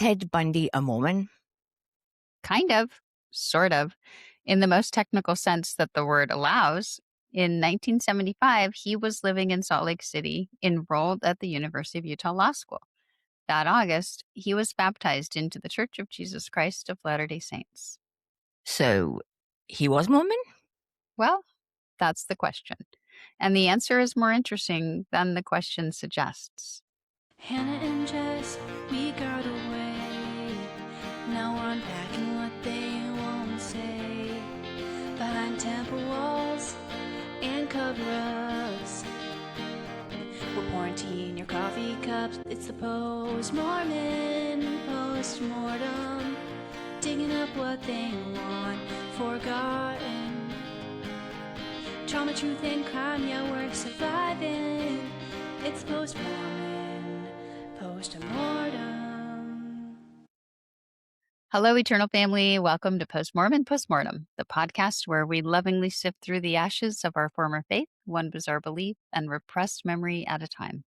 Ted Bundy a Mormon? Kind of, sort of, in the most technical sense that the word allows. In 1975, he was living in Salt Lake City, enrolled at the University of Utah Law School. That August, he was baptized into the Church of Jesus Christ of Latter-day Saints. So, he was Mormon? Well, that's the question. And the answer is more interesting than the question suggests. Hannah and Jess, we got away. Now we're unpacking what they won't say. Behind temple walls and cover-ups, we're pouring tea in your coffee cups. It's the post-Mormon post-mortem, digging up what they want forgotten. Trauma, truth, and crime, yeah, we're surviving. It's post-Mormon post-mortem. Hello, Eternal Family. Welcome to Post-Mormon Postmortem, the podcast where we lovingly sift through the ashes of our former faith, one bizarre belief and repressed memory at a time.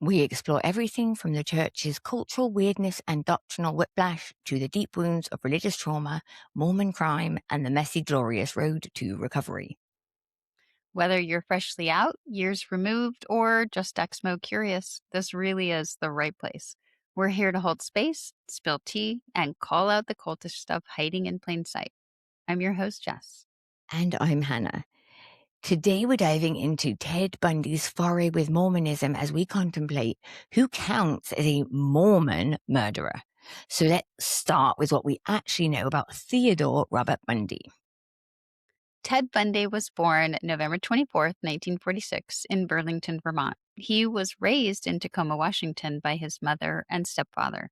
We explore everything from the church's cultural weirdness and doctrinal whiplash to the deep wounds of religious trauma, Mormon crime, and the messy, glorious road to recovery. Whether you're freshly out, years removed, or just Exmo curious, this really is the right place. We're here to hold space, spill tea, and call out the cultish stuff hiding in plain sight. I'm your host, Jess. And I'm Hannah. Today we're diving into Ted Bundy's foray with Mormonism as we contemplate who counts as a Mormon murderer. So let's start with what we actually know about Theodore Robert Bundy. Ted Bundy was born November 24th, 1946, in Burlington, Vermont. He was raised in Tacoma, Washington by his mother and stepfather.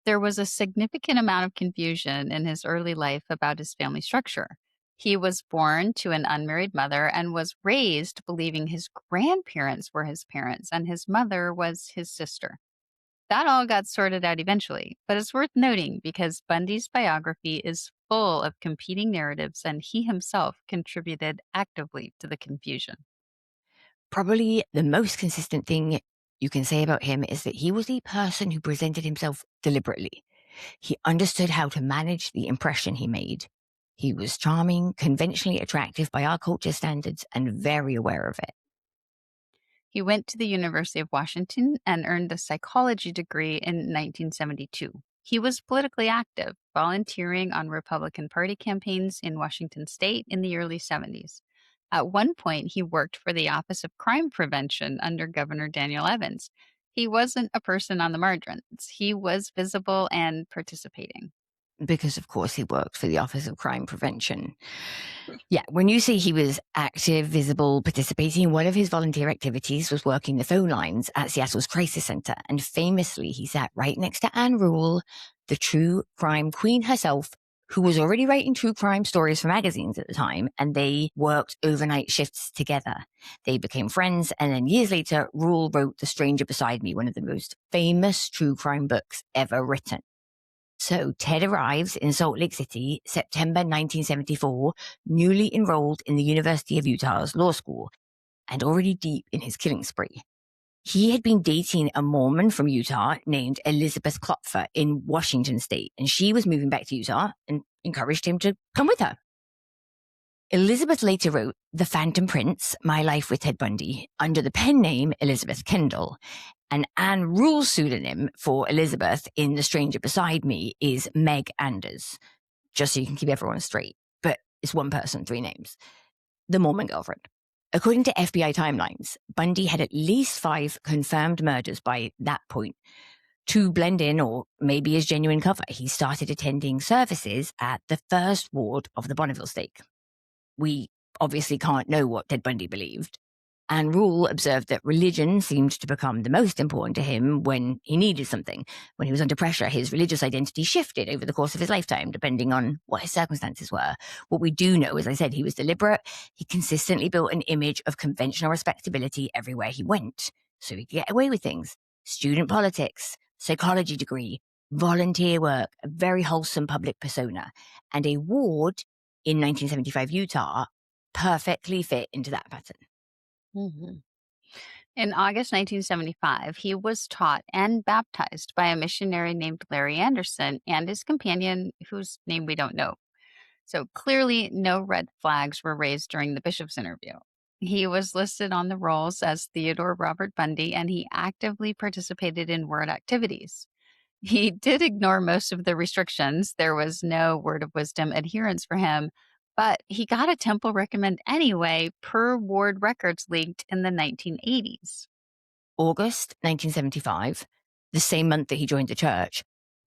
There was a significant amount of confusion in his early life about his family structure. He was born to an unmarried mother and was raised believing his grandparents were his parents and his mother was his sister. That all got sorted out eventually, but it's worth noting because Bundy's biography is full of competing narratives and he himself contributed actively to the confusion. Probably the most consistent thing you can say about him is that he was a person who presented himself deliberately. He understood how to manage the impression he made. He was charming, conventionally attractive by our culture standards, and very aware of it. He went to the University of Washington and earned a psychology degree in 1972. He was politically active, volunteering on Republican Party campaigns in Washington state in the early 70s. At one point, he worked for the Office of Crime Prevention under Governor Daniel Evans. He wasn't a person on the margins. He was visible and participating. Because, of course, he worked for the Office of Crime Prevention. Yeah, when you say he was active, visible, participating, one of his volunteer activities was working the phone lines at Seattle's Crisis Center. And famously, he sat right next to Ann Rule, the true crime queen herself, who was already writing true crime stories for magazines at the time, and they worked overnight shifts together. They became friends, and then years later, Rule wrote The Stranger Beside Me, one of the most famous true crime books ever written. So Ted arrives in Salt Lake City, September 1974, newly enrolled in the University of Utah's law school, and already deep in his killing spree. He had been dating a Mormon from Utah named Elizabeth Klopfer in Washington state, and she was moving back to Utah and encouraged him to come with her. Elizabeth later wrote The Phantom Prince, My Life with Ted Bundy, under the pen name Elizabeth Kendall. And Ann Rule's pseudonym for Elizabeth in The Stranger Beside Me is Meg Anders, just so you can keep everyone straight. But it's one person, three names. The Mormon girlfriend. According to FBI timelines, Bundy had at least 5 confirmed murders by that point. To blend in, or maybe as genuine cover, he started attending services at the First Ward of the Bonneville Stake. We obviously can't know what Ted Bundy believed. And Rule observed that religion seemed to become the most important to him when he needed something. When he was under pressure, his religious identity shifted over the course of his lifetime, depending on what his circumstances were. What we do know, as I said, he was deliberate. He consistently built an image of conventional respectability everywhere he went, so he could get away with things. Student politics, psychology degree, volunteer work, a very wholesome public persona, and a ward in 1975 Utah perfectly fit into that pattern. Mm-hmm. In August 1975, he was taught and baptized by a missionary named Larry Anderson and his companion, whose name we don't know. So clearly, no red flags were raised during the bishop's interview. He was listed on the rolls as Theodore Robert Bundy, and he actively participated in word activities. He did ignore most of the restrictions. There was no word of wisdom adherence for him, but he got a temple recommend anyway, per ward records leaked in the 1980s. August 1975, the same month that he joined the church,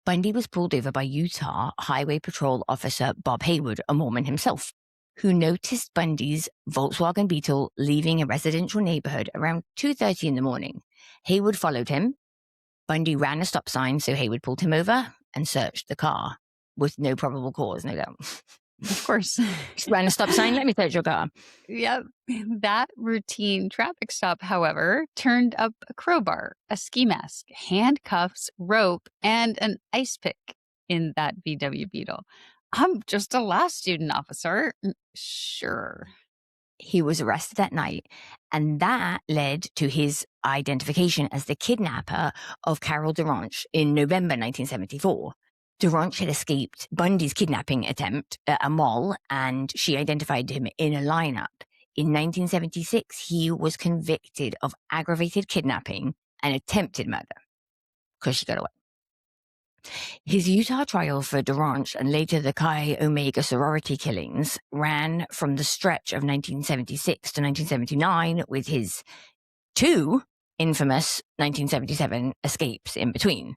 Bundy was pulled over by Utah Highway Patrol Officer Bob Haywood, a Mormon himself, who noticed Bundy's Volkswagen Beetle leaving a residential neighborhood around 2:30 in the morning. Haywood followed him. Bundy ran a stop sign, so Haywood pulled him over and searched the car with no probable cause, no doubt. Of course. Just ran a stop sign, let me search your car. Yep. That routine traffic stop, however, turned up a crowbar, a ski mask, handcuffs, rope, and an ice pick in that VW Beetle. I'm just a law student, officer. Sure. He was arrested that night, and that led to his identification as the kidnapper of Carol DeRanche in November 1974. DeRanche had escaped Bundy's kidnapping attempt at a mall, and she identified him in a lineup. In 1976, he was convicted of aggravated kidnapping and attempted murder because she got away. His Utah trial for DeRanche and later the Chi Omega sorority killings ran from the stretch of 1976 to 1979, with his two infamous 1977 escapes in between.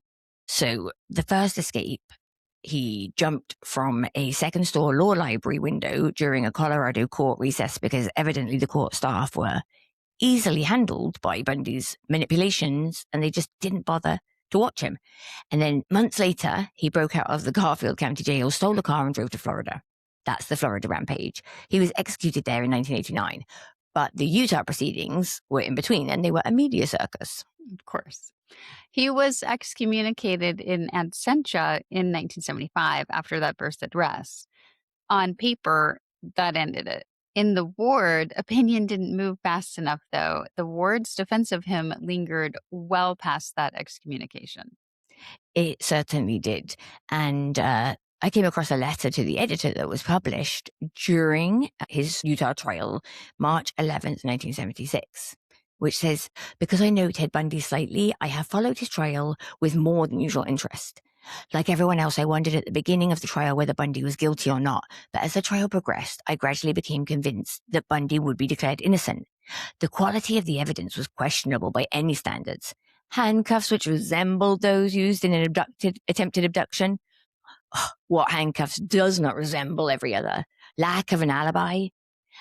So the first escape, he jumped from a second-floor law library window during a Colorado court recess because evidently the court staff were easily handled by Bundy's manipulations and they just didn't bother to watch him. And then months later, he broke out of the Garfield County Jail, stole a car, and drove to Florida. That's the Florida rampage. He was executed there in 1989. But the Utah proceedings were in between, and they were a media circus. Of course. He was excommunicated in absentia in 1975 after that burst address. On paper, that ended it. In the ward, opinion didn't move fast enough, though. The ward's defense of him lingered well past that excommunication. It certainly did. And I came across a letter to the editor that was published during his Utah trial, March 11th, 1976, which says, "Because I know Ted Bundy slightly, I have followed his trial with more than usual interest. Like everyone else, I wondered at the beginning of the trial whether Bundy was guilty or not, but as the trial progressed, I gradually became convinced that Bundy would be declared innocent. The quality of the evidence was questionable by any standards. Handcuffs which resembled those used in an attempted abduction. What handcuffs does not resemble every other? Lack of an alibi.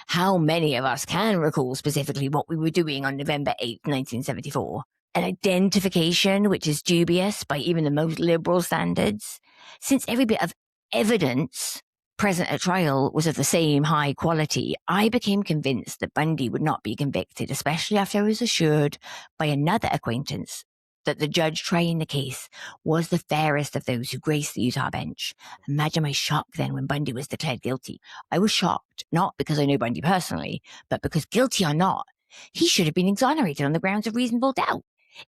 How many of us can recall specifically what we were doing on November 8th, 1974? An identification which is dubious by even the most liberal standards. Since every bit of evidence present at trial was of the same high quality, I became convinced that Bundy would not be convicted, especially after I was assured by another acquaintance that the judge trying the case was the fairest of those who graced the Utah bench. Imagine my shock then when Bundy was declared guilty. I was shocked, not because I know Bundy personally, but because guilty or not, he should have been exonerated on the grounds of reasonable doubt.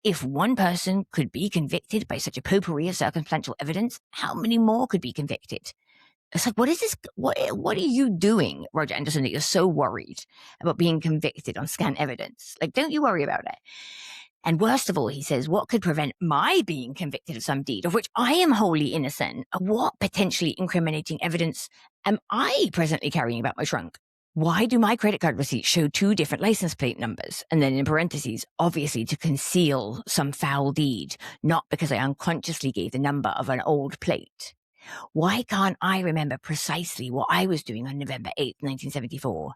If one person could be convicted by such a potpourri of circumstantial evidence, how many more could be convicted? It's like, what is this? What are you doing, Roger Anderson, that you're so worried about being convicted on scant evidence? Like, don't you worry about it. And worst of all, he says, what could prevent my being convicted of some deed of which I am wholly innocent? What potentially incriminating evidence am I presently carrying about my trunk? Why do my credit card receipts show 2 different license plate numbers? And then in parentheses, obviously to conceal some foul deed, not because I unconsciously gave the number of an old plate. Why can't I remember precisely what I was doing on November 8th, 1974?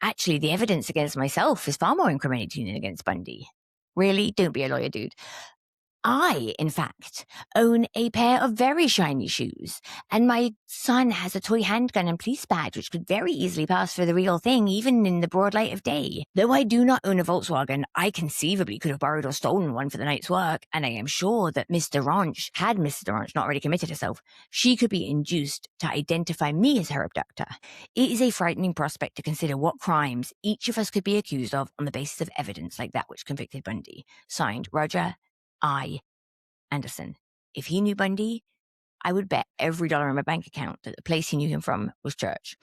Actually, the evidence against myself is far more incriminating than against Bundy. Really? Don't be a lawyer, dude. I, in fact, own a pair of very shiny shoes, and my son has a toy handgun and police badge which could very easily pass for the real thing, even in the broad light of day. Though I do not own a Volkswagen, I conceivably could have borrowed or stolen one for the night's work, and I am sure that Miss Derange, had Miss Derange not already committed herself, she could be induced to identify me as her abductor. It is a frightening prospect to consider what crimes each of us could be accused of on the basis of evidence like that which convicted Bundy. Signed, Roger I. Anderson. If he knew Bundy, I would bet every dollar in my bank account that the place he knew him from was church.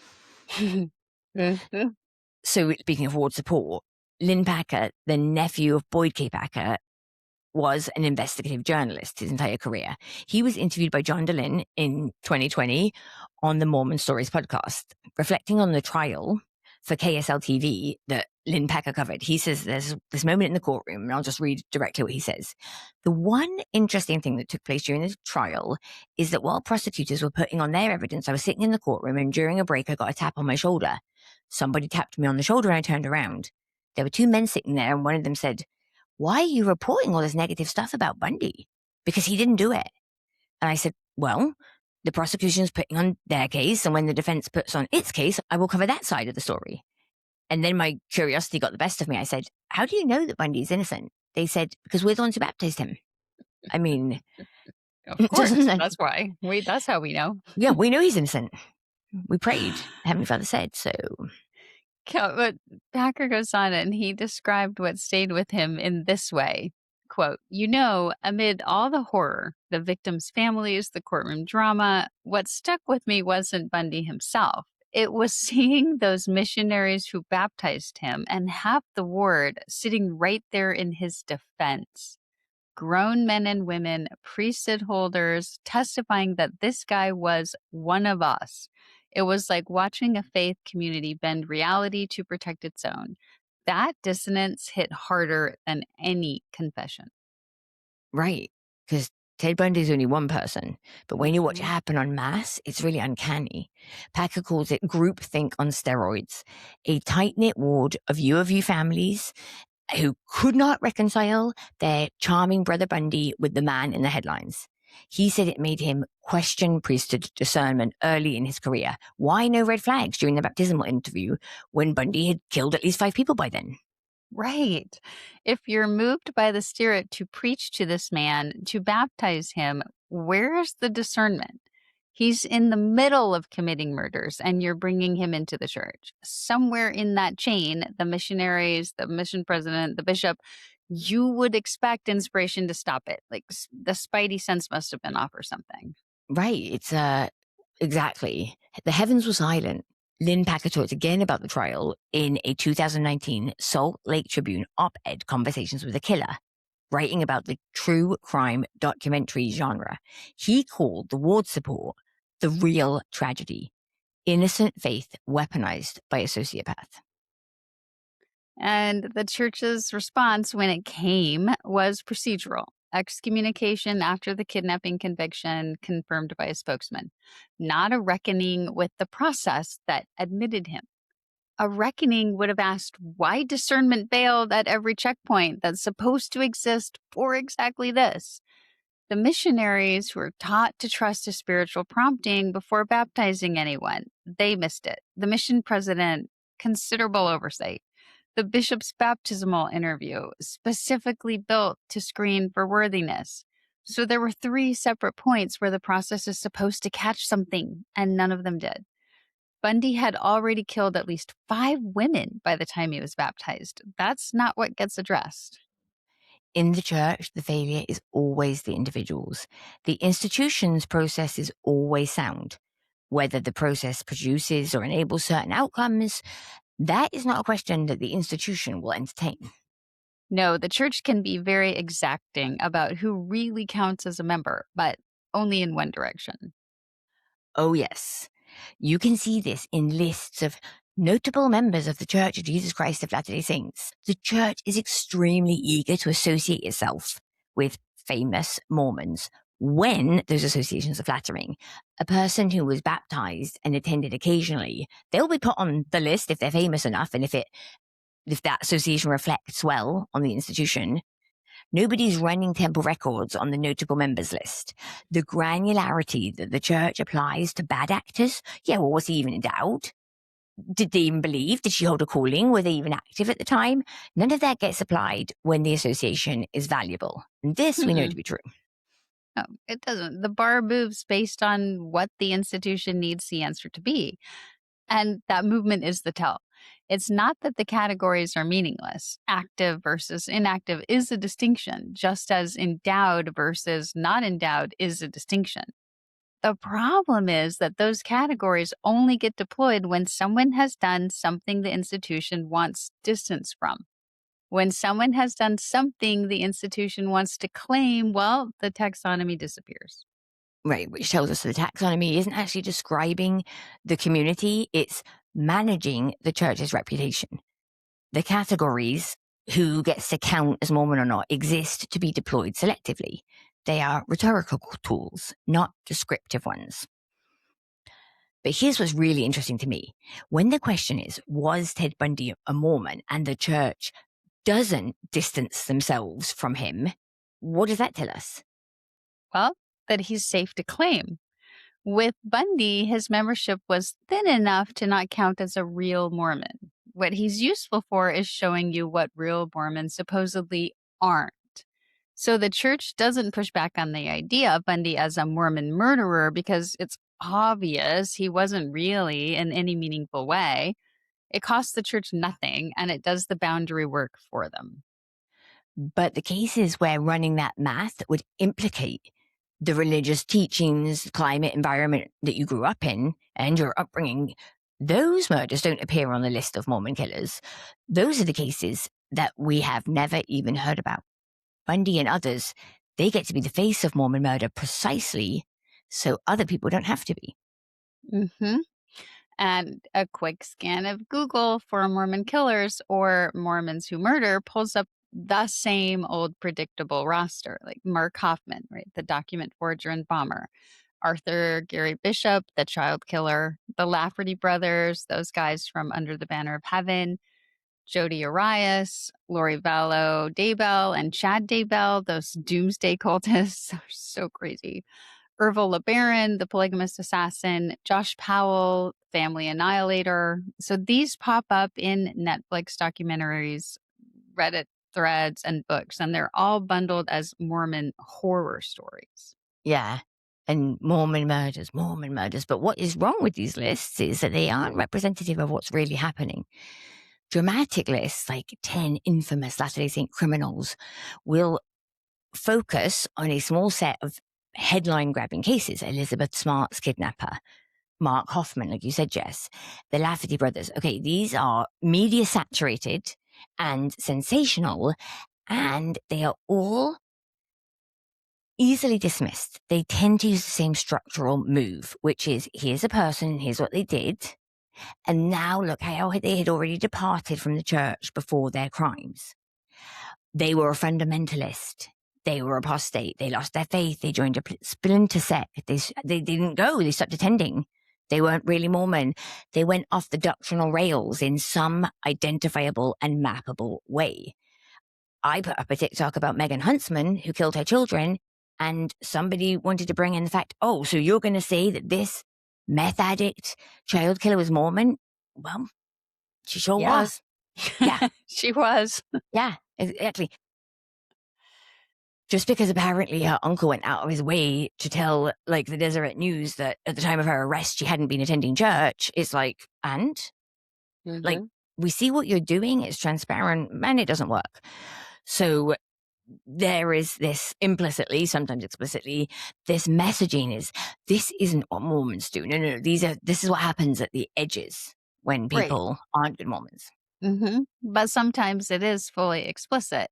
So, speaking of ward support, Lynn Packer, the nephew of Boyd K. Packer, was an investigative journalist his entire career. He was interviewed by John DeLynn in 2020 on the Mormon Stories podcast, reflecting on the trial for KSL TV that Lynn Packer covered. He says there's this moment in the courtroom, and I'll just read directly what he says. The one interesting thing that took place during the trial is that while prosecutors were putting on their evidence, I was sitting in the courtroom, and during a break, I got a tap on my shoulder. Somebody tapped me on the shoulder, and I turned around. There were two men sitting there, and one of them said, "Why are you reporting all this negative stuff about Bundy? Because he didn't do it." And I said, "Well, the prosecution's putting on their case, and when the defense puts on its case, I will cover that side of the story." And then my curiosity got the best of me. I said, "How do you know that Bundy's innocent?" They said, "Because we're the ones who baptized him." I mean, Of course, that's why. That's how we know. Yeah, we know he's innocent. We prayed, Heavenly Father said, so. But Packer goes on and he described what stayed with him in this way. Quote, amid all the horror, the victims' families, the courtroom drama, what stuck with me wasn't Bundy himself. It was seeing those missionaries who baptized him and half the ward sitting right there in his defense. Grown men and women, priesthood holders, testifying that this guy was one of us. It was like watching a faith community bend reality to protect its own. That dissonance hit harder than any confession. Right, because Ted Bundy's only one person, but when you watch it happen en masse, it's really uncanny. Packer calls it groupthink on steroids, a tight-knit ward of U families who could not reconcile their charming brother Bundy with the man in the headlines. He said it made him question priesthood discernment early in his career. Why no red flags during the baptismal interview when Bundy had killed at least 5 people by then? Right. If you're moved by the Spirit to preach to this man, to baptize him, where's the discernment? He's in the middle of committing murders and you're bringing him into the church. Somewhere in that chain, the missionaries, the mission president, the bishop, you would expect inspiration to stop it. Like the spidey sense must have been off or something. Right. It's exactly. The heavens were silent. Lynn Packer talked again about the trial in a 2019 Salt Lake Tribune op-ed, Conversations with a Killer, writing about the true crime documentary genre. He called the ward support the real tragedy, innocent faith weaponized by a sociopath. And the church's response when it came was procedural. Excommunication after the kidnapping conviction confirmed by a spokesman. Not a reckoning with the process that admitted him. A reckoning would have asked why discernment failed at every checkpoint that's supposed to exist for exactly this. The missionaries who were taught to trust a spiritual prompting before baptizing anyone, they missed it. The mission president, considerable oversight. The bishop's baptismal interview, specifically built to screen for worthiness. So there were 3 separate points where the process is supposed to catch something, and none of them did. Bundy had already killed at least 5 women by the time he was baptized. That's not what gets addressed. In the church, the failure is always the individuals. The institution's process is always sound. Whether the process produces or enables certain outcomes, that is not a question that the institution will entertain. No, the church can be very exacting about who really counts as a member, but only in one direction. Oh, yes. You can see this in lists of notable members of the Church of Jesus Christ of Latter-day Saints. The church is extremely eager to associate itself with famous Mormons when those associations are flattering. A person who was baptized and attended occasionally, they'll be put on the list if they're famous enough and if that association reflects well on the institution. Nobody's running temple records on the notable members list. The granularity that the church applies to bad actors, yeah, well, was he even endowed? Did they even believe? Did she hold a calling? Were they even active at the time? None of that gets applied when the association is valuable. And this we know to be true. No, it doesn't. The bar moves based on what the institution needs the answer to be. And that movement is the tell. It's not that the categories are meaningless. Active versus inactive is a distinction, just as endowed versus not endowed is a distinction. The problem is that those categories only get deployed when someone has done something the institution wants distance from. When someone has done something the institution wants to claim, well, the taxonomy disappears. Right, which tells us the taxonomy isn't actually describing the community, it's managing the church's reputation. The categories, who gets to count as Mormon or not, exist to be deployed selectively. They are rhetorical tools, not descriptive ones. But here's what's really interesting to me. When the question is, was Ted Bundy a Mormon, and the church doesn't distance themselves from him, what does that tell us? Well, that he's safe to claim. With Bundy, his membership was thin enough to not count as a real Mormon. What he's useful for is showing you what real Mormons supposedly aren't. So the church doesn't push back on the idea of Bundy as a Mormon murderer because it's obvious he wasn't really in any meaningful way. It costs the church nothing, and it does the boundary work for them. But the cases where running that math would implicate the religious teachings, climate, environment that you grew up in and your upbringing, those murders don't appear on the list of Mormon killers. Those are the cases that we have never even heard about. Bundy and others, they get to be the face of Mormon murder precisely so other people don't have to be. Mm-hmm. And a quick scan of Google for Mormon killers or Mormons who murder pulls up the same old predictable roster, like Mark Hofmann, right? The document forger and bomber. Arthur Gary Bishop, the child killer. The Lafferty brothers, those guys from Under the Banner of Heaven. Jody Arias, Lori Vallow, Daybell, and Chad Daybell, those doomsday cultists are so crazy. Ervil LeBaron, the polygamist assassin, Josh Powell, family annihilator. So these pop up in Netflix documentaries, Reddit threads, and books, and they're all bundled as Mormon horror stories. Yeah. And Mormon murders. But what is wrong with these lists is that they aren't representative of what's really happening. Dramatic lists, like 10 infamous Latter-day Saint criminals, will focus on a small set of headline-grabbing cases. Elizabeth Smart's kidnapper, Mark Hofmann, like you said, Jess, the Lafferty brothers. Okay, these are media-saturated and sensational, and they are all easily dismissed. They tend to use the same structural move, which is, here's a person, here's what they did, and now look how they had already departed from the church before their crimes. They were a fundamentalist. They were apostate. They lost their faith. They joined a splinter sect. They didn't go. They stopped attending. They weren't really Mormon. They went off the doctrinal rails in some identifiable and mappable way. I put up a TikTok about Megan Huntsman, who killed her children, and somebody wanted to bring in the fact, oh, so you're going to say that this meth addict child killer was Mormon? Well, she sure was. Yeah. She was. Yeah, exactly. Just because apparently her uncle went out of his way to tell, like, the Deseret News that at the time of her arrest she hadn't been attending church, it's like, and? Like, we see what you're doing, it's transparent, and it doesn't work. So there is this implicitly, sometimes explicitly, this messaging is, this isn't what Mormons do. No. This is what happens at the edges when people aren't good Mormons. But sometimes it is fully explicit.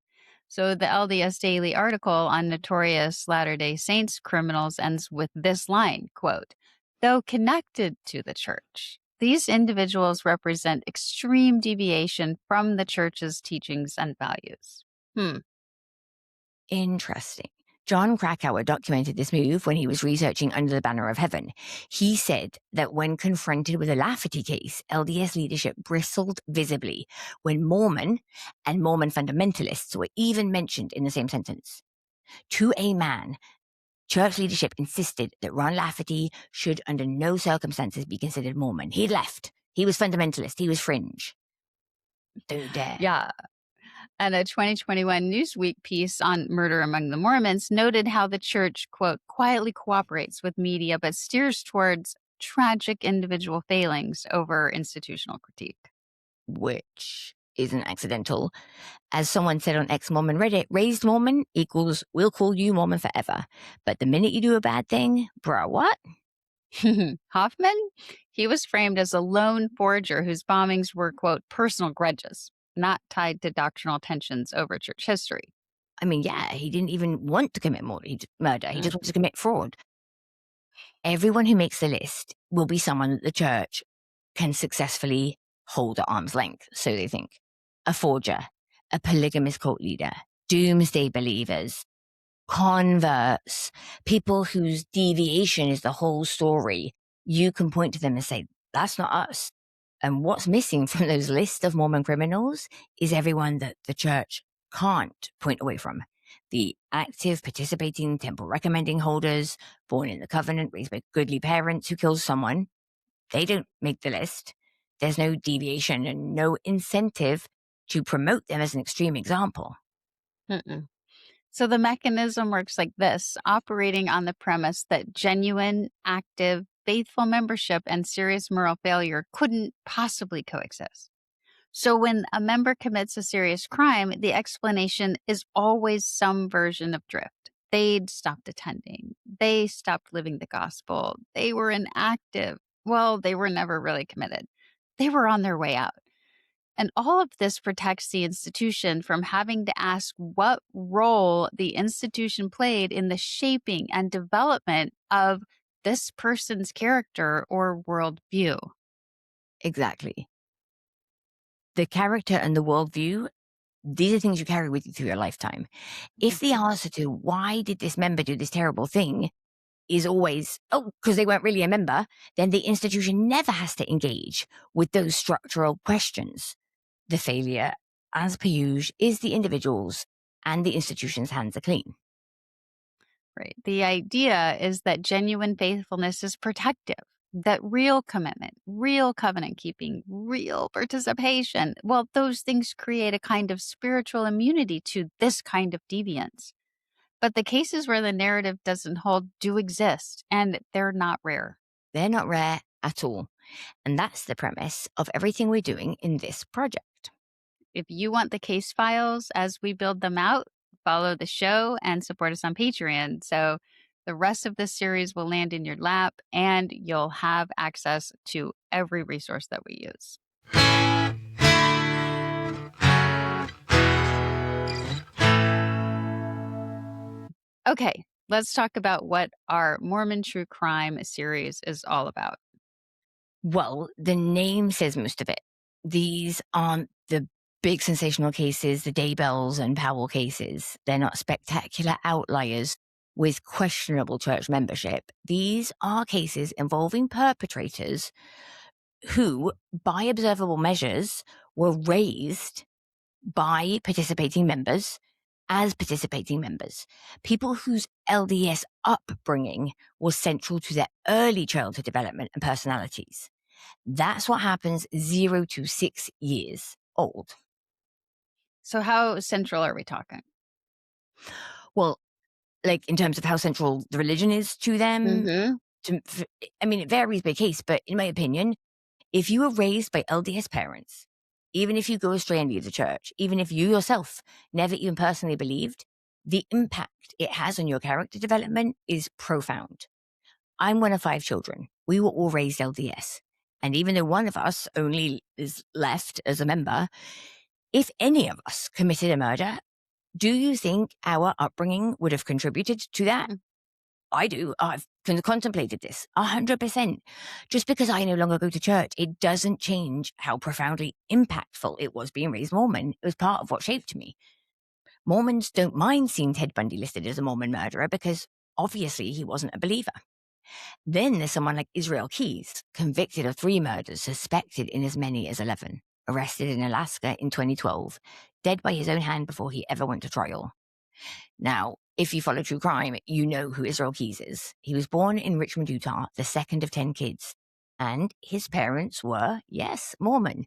So the LDS Daily article on Notorious Latter-day Saints criminals ends with this line, quote, though connected to the church, these individuals represent extreme deviation from the church's teachings and values. Interesting. John Krakauer documented this move when he was researching Under the Banner of Heaven. He said that when confronted with a Lafferty case, LDS leadership bristled visibly when Mormon and Mormon fundamentalists were even mentioned in the same sentence. To a man, church leadership insisted that Ron Lafferty should under no circumstances be considered Mormon. He'd left. He was fundamentalist. He was fringe. Don't dare. Yeah. And a 2021 Newsweek piece on murder among the Mormons noted how the church, quote, quietly cooperates with media but steers towards tragic individual failings over institutional critique. Which isn't accidental. As someone said on ex-Mormon Reddit, raised Mormon equals we'll call you Mormon forever. But the minute you do a bad thing, bruh, what? Hofmann? He was framed as a lone forager whose bombings were, quote, personal grudges, not tied to doctrinal tensions over church history. I mean, yeah, he didn't even want to commit murder. He just wanted to commit fraud. Everyone who makes the list will be someone that the church can successfully hold at arm's length, so they think. A forger, a polygamous cult leader, doomsday believers, converts, people whose deviation is the whole story. You can point to them and say, that's not us. And what's missing from those lists of Mormon criminals is everyone that the church can't point away from. The active, participating, temple recommending holders, born in the covenant, raised by goodly parents who kills someone. They don't make the list. There's no deviation and no incentive to promote them as an extreme example. So the mechanism works like this, operating on the premise that genuine, active, faithful membership and serious moral failure couldn't possibly coexist. So when a member commits a serious crime, the explanation is always some version of drift. They'd stopped attending. They stopped living the gospel. They were inactive. Well, they were never really committed. They were on their way out. And all of this protects the institution from having to ask what role the institution played in the shaping and development of this person's character or worldview. Exactly. The character and the worldview, these are things you carry with you through your lifetime. If the answer to why did this member do this terrible thing is always, oh, because they weren't really a member, then the institution never has to engage with those structural questions. The failure, as per usual, is the individual's, and the institution's hands are clean. Right. The idea is that genuine faithfulness is protective, that real commitment, real covenant keeping, real participation, well, those things create a kind of spiritual immunity to this kind of deviance. But the cases where the narrative doesn't hold do exist, and they're not rare. They're not rare at all. And that's the premise of everything we're doing in this project. If you want the case files as we build them out, follow the show and support us on Patreon. So the rest of this series will land in your lap and you'll have access to every resource that we use. Okay, let's talk about what our Mormon True Crime series is all about. Well, the name says most of it. These aren't the big sensational cases, the Daybells and Powell cases. They're not spectacular outliers with questionable church membership. These are cases involving perpetrators who, by observable measures, were raised by participating members as participating members. People whose LDS upbringing was central to their early childhood development and personalities. That's what happens 0 to 6 years old. So how central are we talking? Well, like in terms of how central the religion is to them, it varies by case, but in my opinion, if you were raised by LDS parents, even if you go astray and leave the church, even if you yourself never even personally believed, the impact it has on your character development is profound. I'm one of 5 children. We were all raised LDS. And even though one of us only is left as a member, if any of us committed a murder, do you think our upbringing would have contributed to that? I do. I've contemplated this 100%. Just because I no longer go to church, it doesn't change how profoundly impactful it was being raised Mormon. It was part of what shaped me. Mormons don't mind seeing Ted Bundy listed as a Mormon murderer because obviously he wasn't a believer. Then there's someone like Israel Keyes, convicted of 3 murders, suspected in as many as 11, arrested in Alaska in 2012, dead by his own hand before he ever went to trial. Now, if you follow true crime, you know who Israel Keyes is. He was born in Richmond, Utah, the second of 10 kids, and his parents were, yes, Mormon.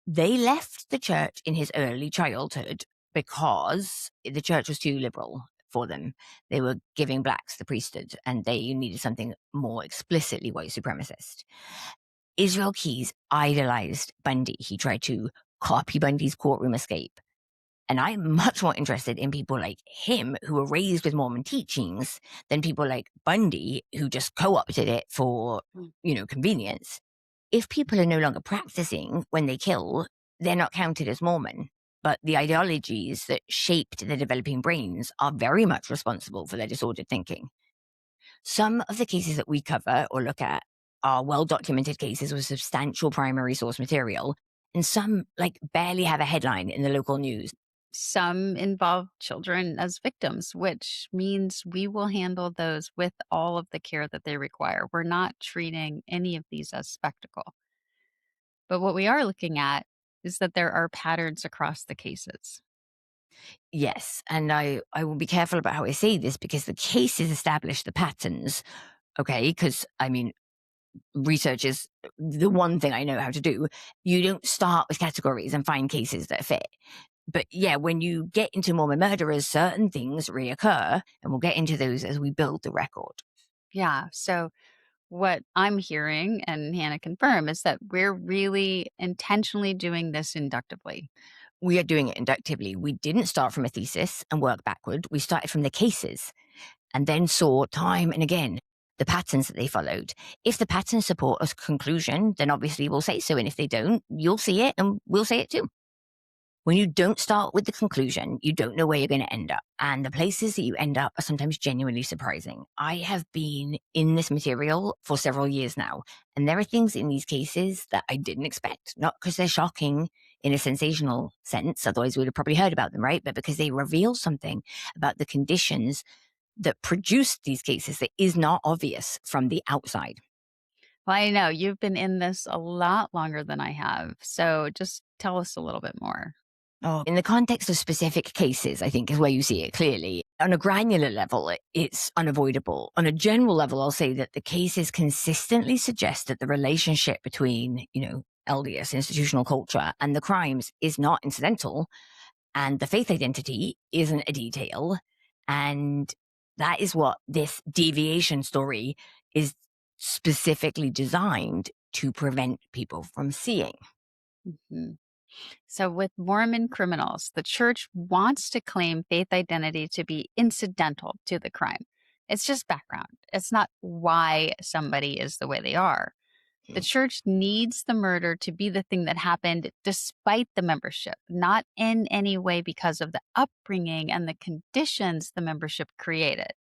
They left the church in his early childhood because the church was too liberal for them. They were giving blacks the priesthood, and they needed something more explicitly white supremacist. Israel Keyes idolized Bundy. He tried to copy Bundy's courtroom escape. And I'm much more interested in people like him who were raised with Mormon teachings than people like Bundy who just co-opted it for, convenience. If people are no longer practicing when they kill, they're not counted as Mormon. But the ideologies that shaped their developing brains are very much responsible for their disordered thinking. Some of the cases that we cover or look at are well-documented cases with substantial primary source material, and some barely have a headline in the local news. Some involve children as victims, which means we will handle those with all of the care that they require. We're not treating any of these as spectacle. But what we are looking at is that there are patterns across the cases. Yes, and I will be careful about how I say this because the cases establish the patterns, okay? Because, research is the one thing I know how to do. You don't start with categories and find cases that fit. But yeah, when you get into Mormon murderers, certain things reoccur, and we'll get into those as we build the record. Yeah. So what I'm hearing, and Hannah confirm, is that we're really intentionally doing this inductively. We are doing it inductively. We didn't start from a thesis and work backward. We started from the cases and then saw time and again the patterns that they followed. If the patterns support a conclusion, then obviously we'll say so. And if they don't, you'll see it and we'll say it too. When you don't start with the conclusion, you don't know where you're going to end up. And the places that you end up are sometimes genuinely surprising. I have been in this material for several years now, and there are things in these cases that I didn't expect. Not because they're shocking in a sensational sense, otherwise we would have probably heard about them, right? But because they reveal something about the conditions that produced these cases that is not obvious from the outside. Well, I know you've been in this a lot longer than I have. So just tell us a little bit more. Oh, in the context of specific cases, I think is where you see it clearly. On a granular level, it's unavoidable. On a general level, I'll say that the cases consistently suggest that the relationship between, LDS, institutional culture, and the crimes is not incidental, and the faith identity isn't a detail. And that is what this deviation story is specifically designed to prevent people from seeing. Mm-hmm. So, with Mormon criminals, the church wants to claim faith identity to be incidental to the crime. It's just background. It's not why somebody is the way they are. The church needs the murder to be the thing that happened despite the membership, not in any way because of the upbringing and the conditions the membership created.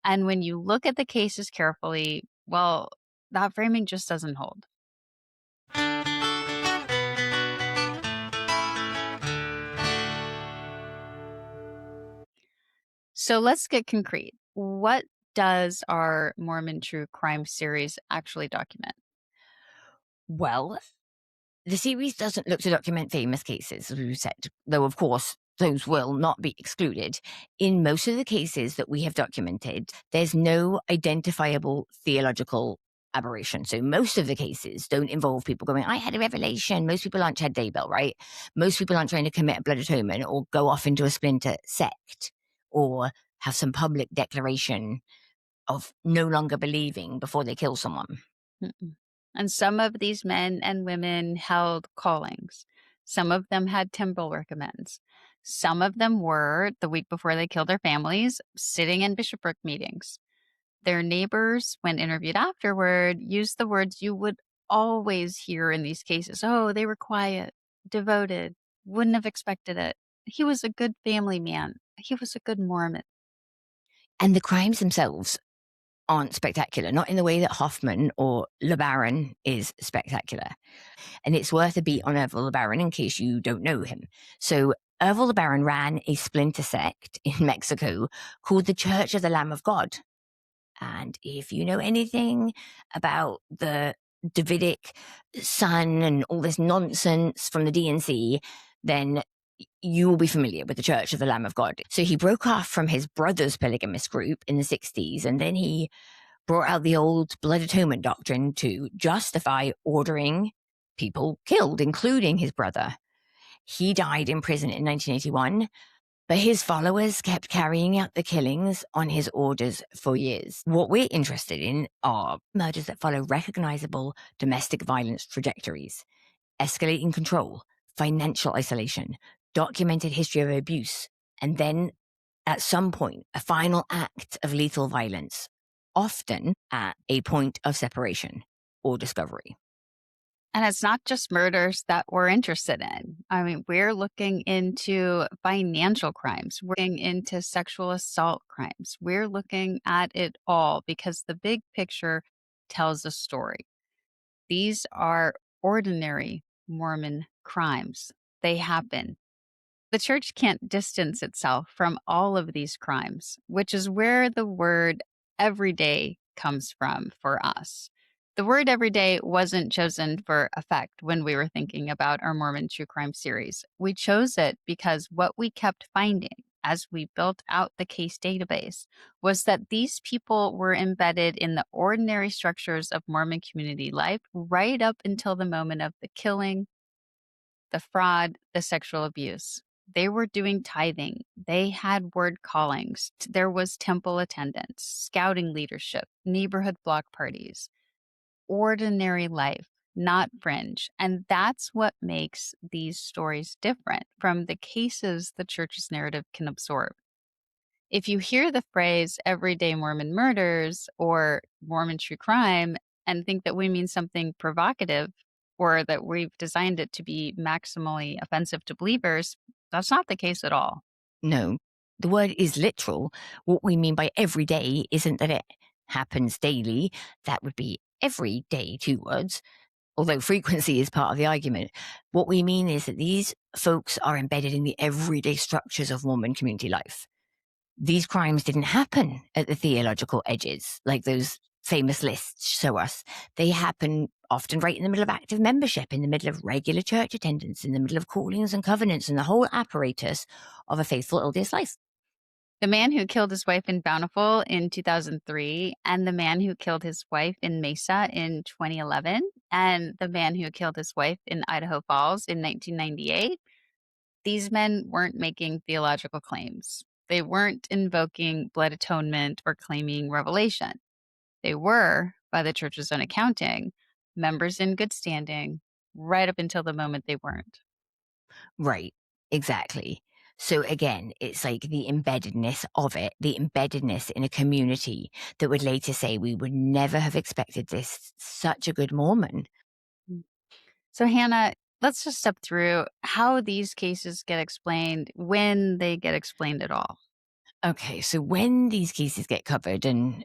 And when you look at the cases carefully, well, that framing just doesn't hold. So let's get concrete. What does our Mormon True Crime series actually document? Well, the series doesn't look to document famous cases, as we've said, though, of course, those will not be excluded. In most of the cases that we have documented, there's no identifiable theological aberration. So most of the cases don't involve people going, I had a revelation. Most people aren't Chad Daybell, right? Most people aren't trying to commit a blood atonement or go off into a splinter sect or have some public declaration of no longer believing before they kill someone. Mm-mm. And some of these men and women held callings. Some of them had temple recommends. Some of them were, the week before they killed their families, sitting in bishopric meetings. Their neighbors, when interviewed afterward, used the words you would always hear in these cases. Oh, they were quiet, devoted, wouldn't have expected it. He was a good family man. He was a good Mormon. And the crimes themselves aren't spectacular, not in the way that Hofmann or LeBaron is spectacular. And it's worth a beat on Ervil LeBaron in case you don't know him. So Ervil LeBaron ran a splinter sect in Mexico called the Church of the Lamb of God. And if you know anything about the Davidic son and all this nonsense from the DNC, then you will be familiar with the Church of the Lamb of God. So he broke off from his brother's polygamous group in the 60s, and then he brought out the old blood atonement doctrine to justify ordering people killed, including his brother. He died in prison in 1981, but his followers kept carrying out the killings on his orders for years. What we're interested in are murders that follow recognizable domestic violence trajectories, escalating control, financial isolation, documented history of abuse, and then, at some point, a final act of lethal violence, often at a point of separation or discovery. And it's not just murders that we're interested in. I mean, we're looking into financial crimes. We're looking into sexual assault crimes. We're looking at it all because the big picture tells a story. These are ordinary Mormon crimes. They happen. The church can't distance itself from all of these crimes, which is where the word everyday comes from for us. The word everyday wasn't chosen for effect when we were thinking about our Mormon true crime series. We chose it because what we kept finding as we built out the case database was that these people were embedded in the ordinary structures of Mormon community life right up until the moment of the killing, the fraud, the sexual abuse. They were doing tithing. They had word callings. There was temple attendance, scouting leadership, neighborhood block parties, ordinary life, not fringe. And that's what makes these stories different from the cases the church's narrative can absorb. If you hear the phrase everyday Mormon murders or Mormon true crime and think that we mean something provocative or that we've designed it to be maximally offensive to believers, that's not the case at all. No, the word is literal. What we mean by every day isn't that it happens daily. That would be every day, 2 words, although frequency is part of the argument. What we mean is that these folks are embedded in the everyday structures of Mormon community life. These crimes didn't happen at the theological edges, like those famous lists show us. They happen often right in the middle of active membership, in the middle of regular church attendance, in the middle of callings and covenants, and the whole apparatus of a faithful LDS life. The man who killed his wife in Bountiful in 2003, and the man who killed his wife in Mesa in 2011, and the man who killed his wife in Idaho Falls in 1998, these men weren't making theological claims. They weren't invoking blood atonement or claiming revelation. They were, by the church's own accounting, members in good standing right up until the moment they weren't. Right, exactly. So again, it's like the embeddedness of it, the embeddedness in a community that would later say we would never have expected this, such a good Mormon. So, Hannah, let's just step through how these cases get explained when they get explained at all. Okay, so when these cases get covered, and,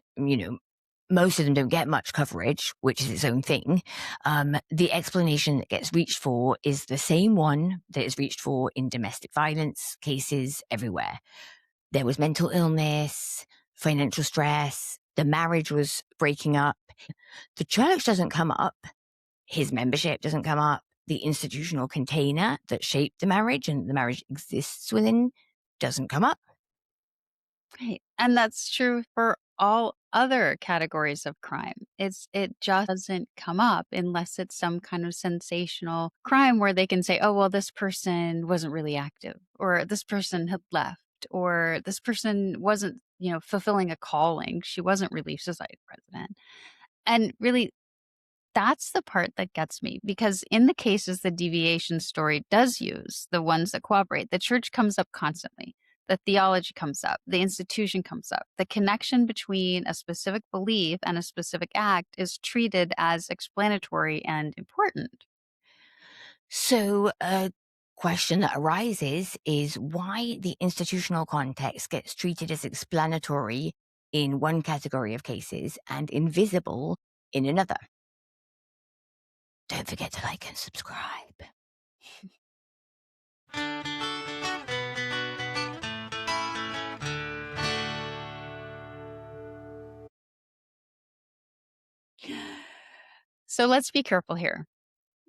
most of them don't get much coverage, which is its own thing, the explanation that gets reached for is the same one that is reached for in domestic violence cases everywhere. There was mental illness, financial stress, the marriage was breaking up. The church doesn't come up, his membership doesn't come up, the institutional container that shaped the marriage and the marriage exists within doesn't come up. Right. And that's true for all other categories of crime. It just doesn't come up unless it's some kind of sensational crime where they can say, oh, well, this person wasn't really active, or this person had left, or this person wasn't, fulfilling a calling. She wasn't really society president. And really, that's the part that gets me, because in the cases the deviation story does use, the ones that cooperate, the church comes up constantly. The theology comes up, the institution comes up. The connection between a specific belief and a specific act is treated as explanatory and important. So a question that arises is why the institutional context gets treated as explanatory in one category of cases and invisible in another. Don't forget to like and subscribe. So let's be careful here.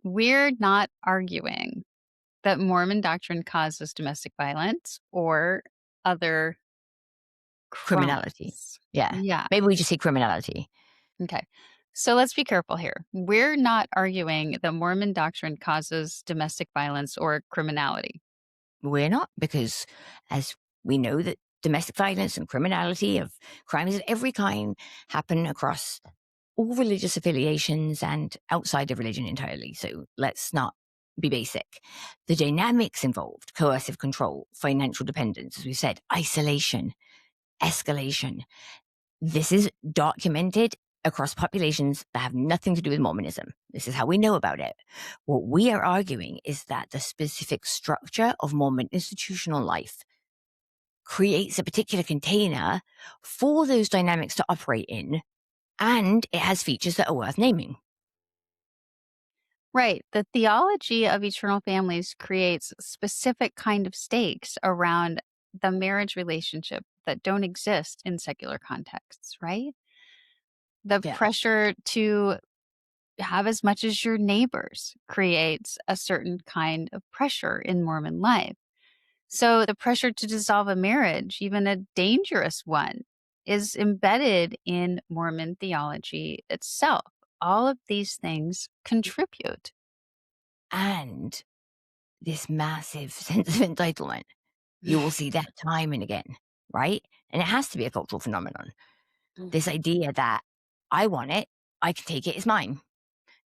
We're not arguing that Mormon doctrine causes domestic violence or other Criminality. crimes. Yeah. Yeah. Maybe we just say criminality. Okay. So let's be careful here. We're not arguing that Mormon doctrine causes domestic violence or criminality. We're not, because as we know that domestic violence and criminality of crimes of every kind happen across all religious affiliations and outside of religion entirely. So let's not be basic. The dynamics involved, coercive control, financial dependence, as we said, isolation, escalation. This is documented across populations that have nothing to do with Mormonism. This is how we know about it. What we are arguing is that the specific structure of Mormon institutional life creates a particular container for those dynamics to operate in, and it has features that are worth naming. Right. The theology of eternal families creates specific kind of stakes around the marriage relationship that don't exist in secular contexts, right? The Yeah. pressure to have as much as your neighbors creates a certain kind of pressure in Mormon life. So the pressure to dissolve a marriage, even a dangerous one, is embedded in Mormon theology itself. All of these things contribute. And this massive sense of entitlement. You will see that time and again, right? And it has to be a cultural phenomenon. This idea that I want it, I can take it, it's mine,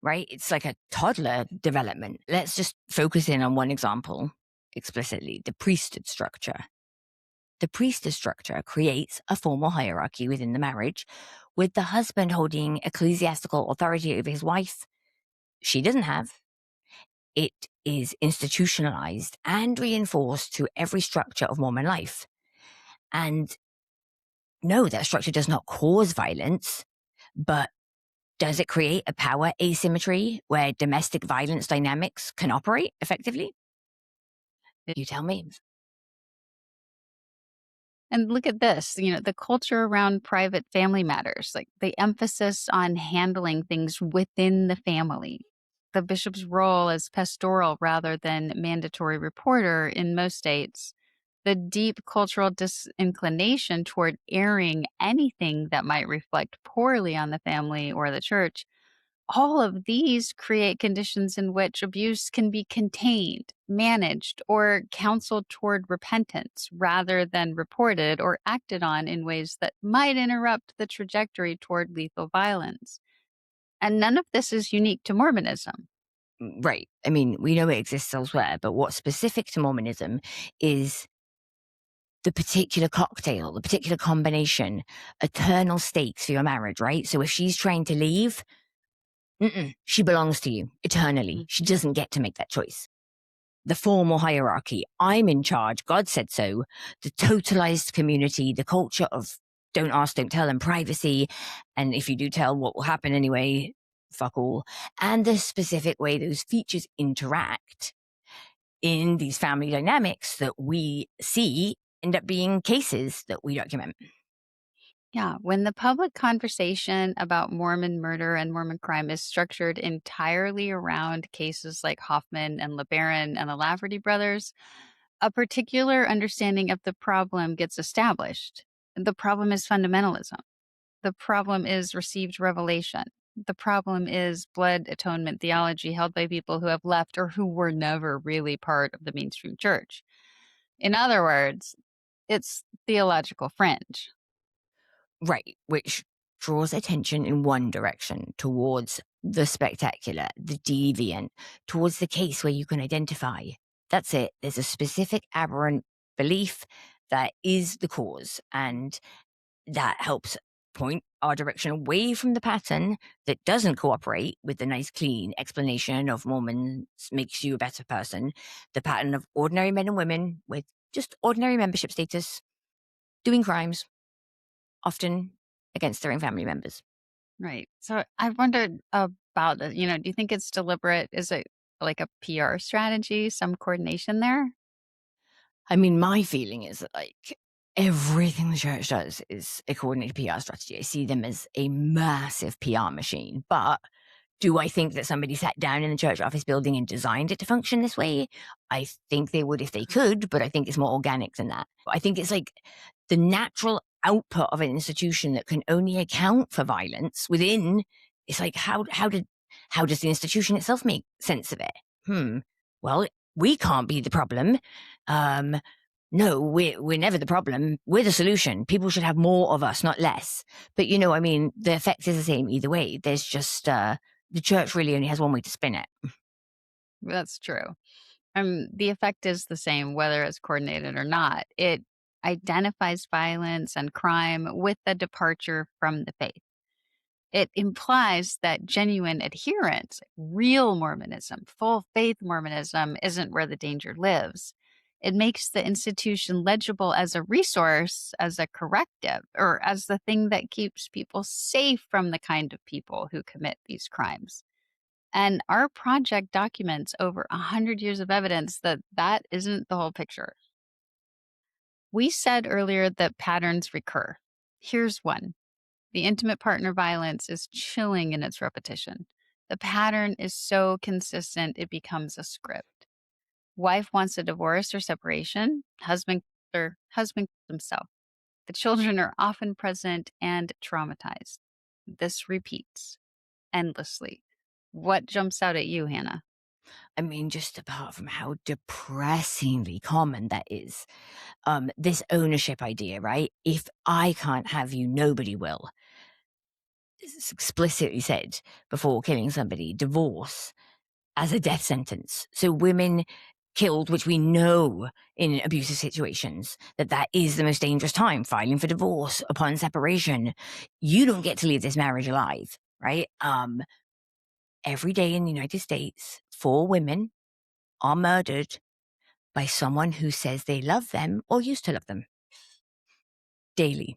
right? It's like a toddler development. Let's just focus in on one example explicitly, the priesthood structure. The priesthood structure creates a formal hierarchy within the marriage, with the husband holding ecclesiastical authority over his wife. She doesn't have. It is institutionalized and reinforced to every structure of Mormon life. And no, that structure does not cause violence, but does it create a power asymmetry where domestic violence dynamics can operate effectively? You tell me. And look at this, the culture around private family matters, like the emphasis on handling things within the family. The bishop's role as pastoral rather than mandatory reporter in most states. The deep cultural disinclination toward airing anything that might reflect poorly on the family or the church. All of these create conditions in which abuse can be contained, managed, or counseled toward repentance rather than reported or acted on in ways that might interrupt the trajectory toward lethal violence. And none of this is unique to Mormonism. Right. I mean, we know it exists elsewhere, but what's specific to Mormonism is the particular cocktail, the particular combination, eternal stakes for your marriage, right? So if she's trying to leave, she belongs to you eternally. She doesn't get to make that choice. The formal hierarchy, I'm in charge, God said so, the totalized community, the culture of don't ask, don't tell, and privacy, and if you do tell, what will happen anyway, fuck all, and the specific way those features interact in these family dynamics that we see end up being cases that we document. Yeah, when the public conversation about Mormon murder and Mormon crime is structured entirely around cases like Hofmann and LeBaron and the Lafferty brothers, a particular understanding of the problem gets established. The problem is fundamentalism. The problem is received revelation. The problem is blood atonement theology held by people who have left or who were never really part of the mainstream church. In other words, it's theological fringe. Right, which draws attention in one direction towards the spectacular, the deviant, towards the case where you can identify. That's it. There's a specific aberrant belief that is the cause, and that helps point our direction away from the pattern that doesn't cooperate with the nice, clean explanation of Mormons makes you a better person, the pattern of ordinary men and women with just ordinary membership status doing crimes, often against their own family members. Right. So I wondered about it. Do you think it's deliberate? Is it like a PR strategy, some coordination there? I mean, my feeling is that, like, everything the church does is a coordinated PR strategy. I see them as a massive PR machine. But do I think that somebody sat down in the church office building and designed it to function this way? I think they would if they could, but I think it's more organic than that. I think it's like the natural output of an institution that can only account for violence within. It's like, how does the institution itself make sense of it? Well, we can't be the problem. No, we're never the problem. We're the solution. People should have more of us, not less. But the effect is the same either way. There's just the church really only has one way to spin it. That's true. The effect is the same whether it's coordinated or not. It identifies violence and crime with a departure from the faith. It implies that genuine adherence, real Mormonism, full faith Mormonism, isn't where the danger lives. It makes the institution legible as a resource, as a corrective, or as the thing that keeps people safe from the kind of people who commit these crimes. And our project documents over 100 years of evidence that that isn't the whole picture. We said earlier that patterns recur. Here's one. The intimate partner violence is chilling in its repetition. The pattern is so consistent it becomes a script. Wife wants a divorce or separation. Husband kills himself. The children are often present and traumatized. This repeats endlessly. What jumps out at you, Hannah? I mean, just apart from how depressingly common that is, this ownership idea, right? If I can't have you, nobody will. It's explicitly said before killing somebody, divorce as a death sentence. So women killed, which we know in abusive situations, that is the most dangerous time, filing for divorce upon separation. You don't get to leave this marriage alive, right? Every day in the United States, 4 women are murdered by someone who says they love them or used to love them. Daily.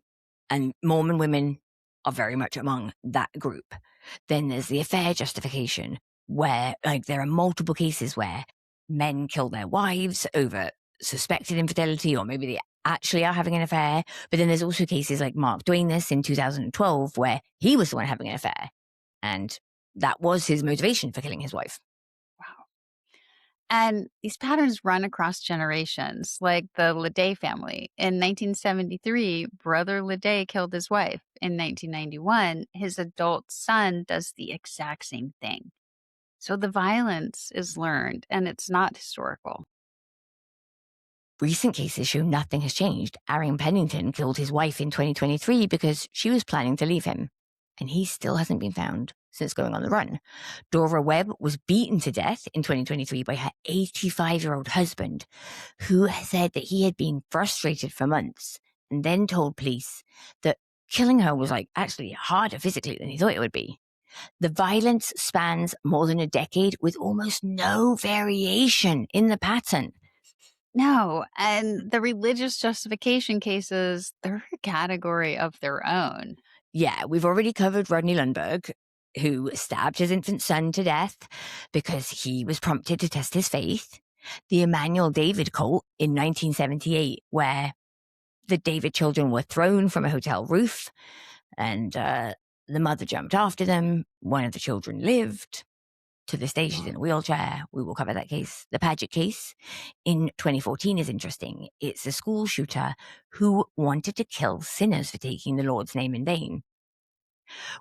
And Mormon women are very much among that group. Then there's the affair justification, where there are multiple cases where men kill their wives over suspected infidelity, or maybe they actually are having an affair. But then there's also cases like Mark doing this in 2012, where he was the one having an affair. And that was his motivation for killing his wife. Wow. And these patterns run across generations, like the LeDay family. In 1973, brother LeDay killed his wife. In 1991, his adult son does the exact same thing. So the violence is learned, and it's not historical. Recent cases show nothing has changed. Arian Pennington killed his wife in 2023 because she was planning to leave him, and he still hasn't been found since going on the run. Dora Webb was beaten to death in 2023 by her 85-year-old husband, who said that he had been frustrated for months and then told police that killing her was actually harder physically than he thought it would be. The violence spans more than a decade with almost no variation in the pattern. No, and the religious justification cases, they're a category of their own. Yeah, we've already covered Rodney Lundberg, who stabbed his infant son to death because he was prompted to test his faith. The Emmanuel David cult in 1978, where the David children were thrown from a hotel roof and the mother jumped after them. One of the children lived. To this day, she's in a wheelchair. We will cover that case. The Paget case in 2014 is interesting. It's a school shooter who wanted to kill sinners for taking the Lord's name in vain.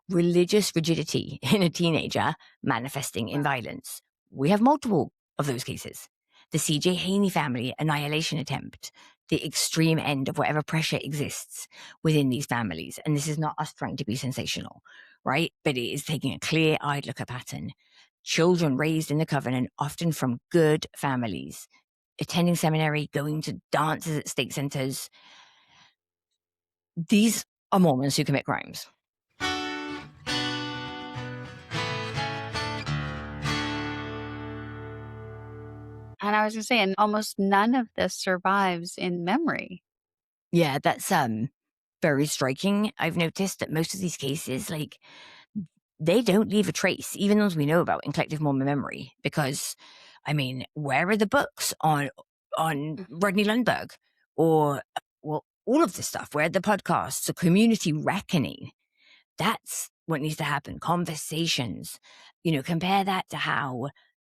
Religious rigidity in a teenager manifesting in violence. We have multiple of those cases. The C.J. Haney family annihilation attempt, the extreme end of whatever pressure exists within these families. And this is not us trying to be sensational, right? But it is taking a clear-eyed look at pattern. Children raised in the covenant, often from good families, attending seminary, going to dances at stake centers. These are Mormons who commit crimes. And I was going to say, and almost none of this survives in memory. Yeah, that's very striking. I've noticed that most of these cases, they don't leave a trace, even those we know about in collective Mormon memory, because, where are the books on Rodney Lundberg? Or, all of this stuff, where the podcasts, the community reckoning, that's what needs to happen. Conversations, compare that to how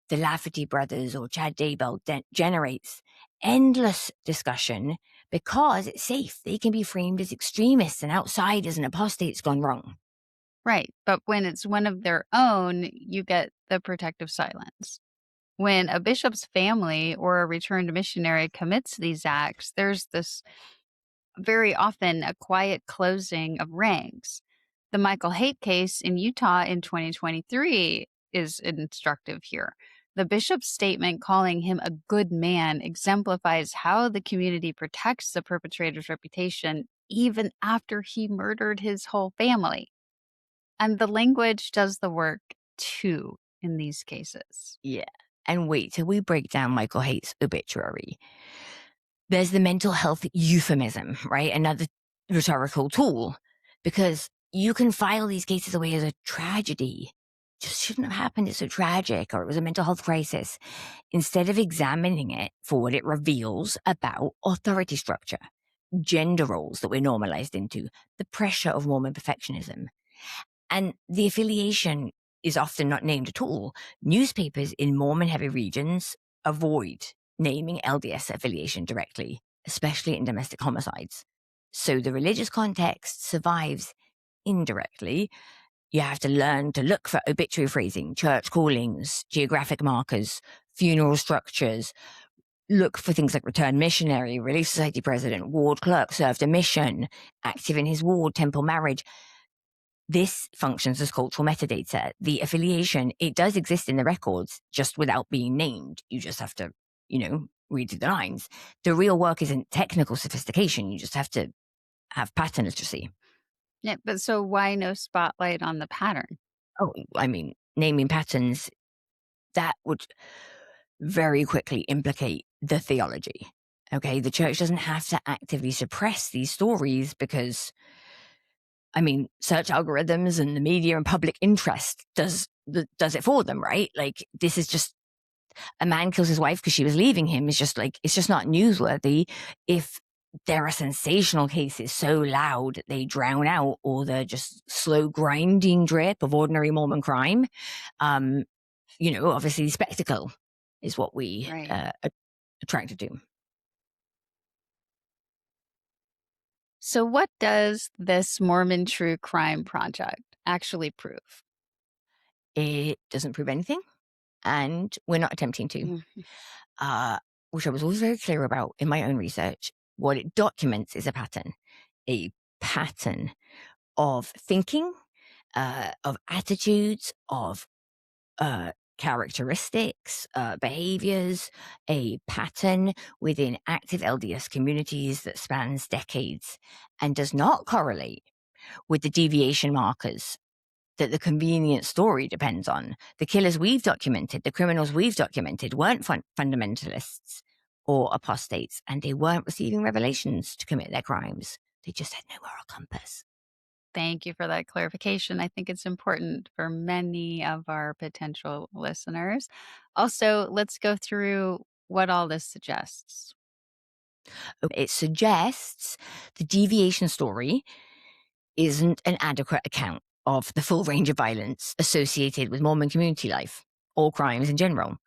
the Lafferty brothers or Chad Daybell generates endless discussion because it's safe. They can be framed as extremists and outsiders and apostates gone wrong. Right. But when it's one of their own, you get the protective silence. When a bishop's family or a returned missionary commits these acts, there's this very often a quiet closing of ranks. The Michael Haight case in Utah in 2023 is instructive here. The bishop's statement calling him a good man exemplifies how the community protects the perpetrator's reputation even after he murdered his whole family. And the language does the work too in these cases. Yeah. And wait till we break down Michael Haight's obituary. There's the mental health euphemism, right? Another rhetorical tool, because you can file these cases away as a tragedy. Just shouldn't have happened. It's so tragic, or it was a mental health crisis, instead of examining it for what it reveals about authority structure, gender roles that we're normalized into, the pressure of Mormon perfectionism. And the affiliation is often not named at all. Newspapers in Mormon-heavy regions avoid naming LDS affiliation directly, especially in domestic homicides. So the religious context survives indirectly. You have to learn to look for obituary phrasing, church callings, geographic markers, funeral structures. Look for things like returned missionary, Relief Society president, ward clerk, served a mission, active in his ward, temple marriage. This functions as cultural metadata. The affiliation, it does exist in the records, just without being named. You just have to, read through the lines. The real work isn't technical sophistication. You just have to have pattern literacy. Yeah, but so why no spotlight on the pattern? Oh, naming patterns, that would very quickly implicate the theology. Okay, the church doesn't have to actively suppress these stories because, search algorithms and the media and public interest does it for them, right? Like, this is just, a man kills his wife because she was leaving him. It's just not newsworthy if there are sensational cases so loud that they drown out all the just slow grinding drip of ordinary Mormon crime. Obviously spectacle is what we are attracted to. So what does this Mormon True Crime Project actually prove? It doesn't prove anything, and we're not attempting to. Which I was always very clear about in my own research. What it documents is a pattern of thinking, of attitudes, of characteristics, behaviors, a pattern within active LDS communities that spans decades and does not correlate with the deviation markers that the convenient story depends on. The killers we've documented, the criminals we've documented, weren't fundamentalists or apostates, and they weren't receiving revelations to commit their crimes. They just had no moral compass. Thank you for that clarification. I think it's important for many of our potential listeners. Also, let's go through what all this suggests. It suggests the deviation story isn't an adequate account of the full range of violence associated with Mormon community life or crimes in general.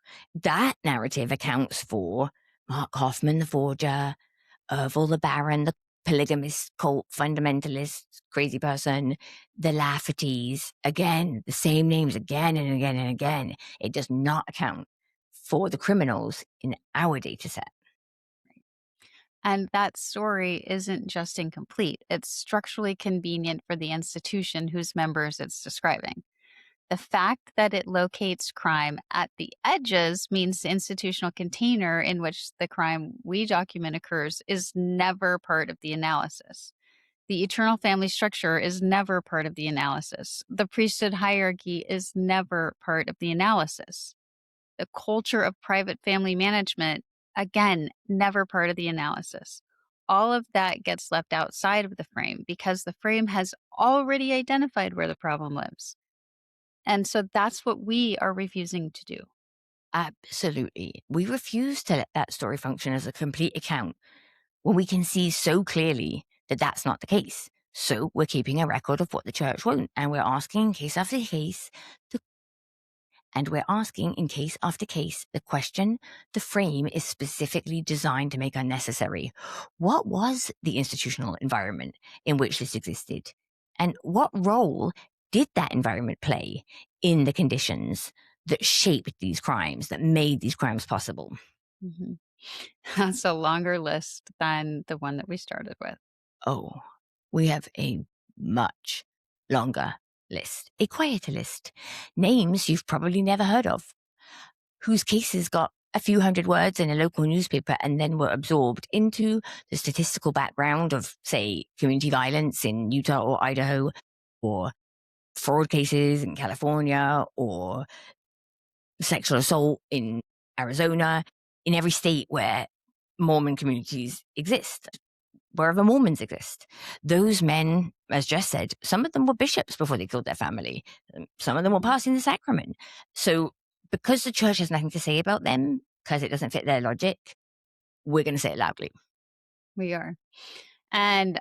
That narrative accounts for Mark Hofmann, the forger, Ervil LeBaron, the polygamist cult fundamentalist crazy person, the Laffertys, again, the same names again and again and again. It does not account for the criminals in our data set. And that story isn't just incomplete, it's structurally convenient for the institution whose members it's describing. The fact that it locates crime at the edges means the institutional container in which the crime we document occurs is never part of the analysis. The eternal family structure is never part of the analysis. The priesthood hierarchy is never part of the analysis. The culture of private family management, again, never part of the analysis. All of that gets left outside of the frame because the frame has already identified where the problem lives. And so that's what we are refusing to do. Absolutely. We refuse to let that story function as a complete account when we can see so clearly that that's not the case? So we're keeping a record of what the church won't, and we're asking case after case, the question the frame is specifically designed to make unnecessary. What was the institutional environment in which this existed? And what role did that environment play in the conditions that shaped these crimes, that made these crimes possible? Mm-hmm. That's a longer list than the one that we started with. Oh, we have a much longer list, a quieter list. Names you've probably never heard of, whose cases got a few hundred words in a local newspaper and then were absorbed into the statistical background of, say, community violence in Utah or Idaho, or fraud cases in California, or sexual assault in Arizona, in every state where Mormon communities exist, wherever Mormons exist. Those men, as Jess said, some of them were bishops before they killed their family. Some of them were passing the sacrament. So because the church has nothing to say about them, because it doesn't fit their logic, we're going to say it loudly. We are. And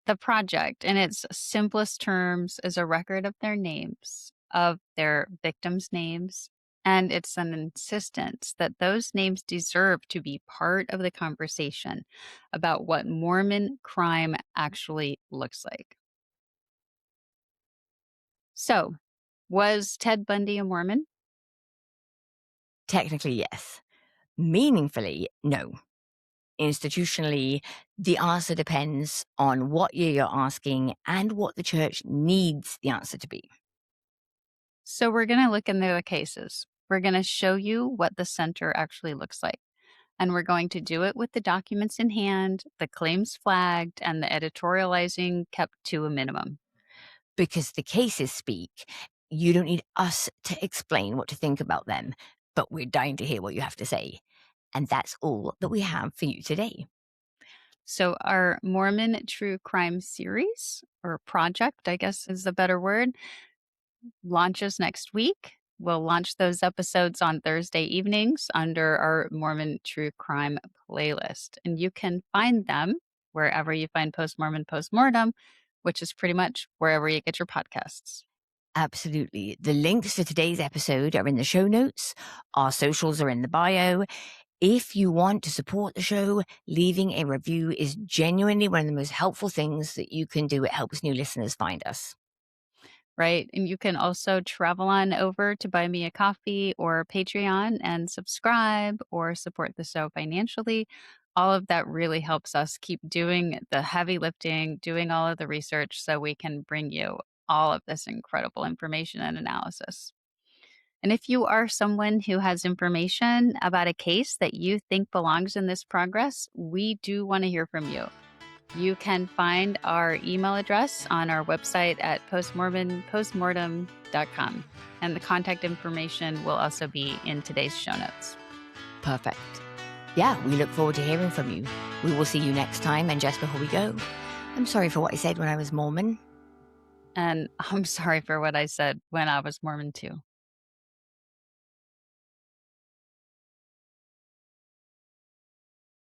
the project, in its simplest terms, is a record of their names, of their victims' names, and it's an insistence that those names deserve to be part of the conversation about what Mormon crime actually looks like. So, was Ted Bundy a Mormon? Technically, yes. Meaningfully, no. Institutionally, the answer depends on what year you're asking and what the church needs the answer to be. So, we're going to look into the cases. We're going to show you what the center actually looks like. And we're going to do it with the documents in hand, the claims flagged, and the editorializing kept to a minimum. Because the cases speak, you don't need us to explain what to think about them, but we're dying to hear what you have to say. And that's all that we have for you today. So, our Mormon True Crime series, or project, I guess is the better word, launches next week. We'll launch those episodes on Thursday evenings under our Mormon True Crime playlist. And you can find them wherever you find Post Mormon Postmortem, which is pretty much wherever you get your podcasts. Absolutely. The links for today's episode are in the show notes. Our socials are in the bio. If you want to support the show, leaving a review is genuinely one of the most helpful things that you can do. It helps new listeners find us. Right. And you can also travel on over to Buy Me a Coffee or Patreon and subscribe or support the show financially. All of that really helps us keep doing the heavy lifting, doing all of the research so we can bring you all of this incredible information and analysis. And if you are someone who has information about a case that you think belongs in this progress, we do want to hear from you. You can find our email address on our website at postmormonpostmortem.com. And the contact information will also be in today's show notes. Perfect. Yeah, we look forward to hearing from you. We will see you next time. And just before we go, I'm sorry for what I said when I was Mormon. And I'm sorry for what I said when I was Mormon too.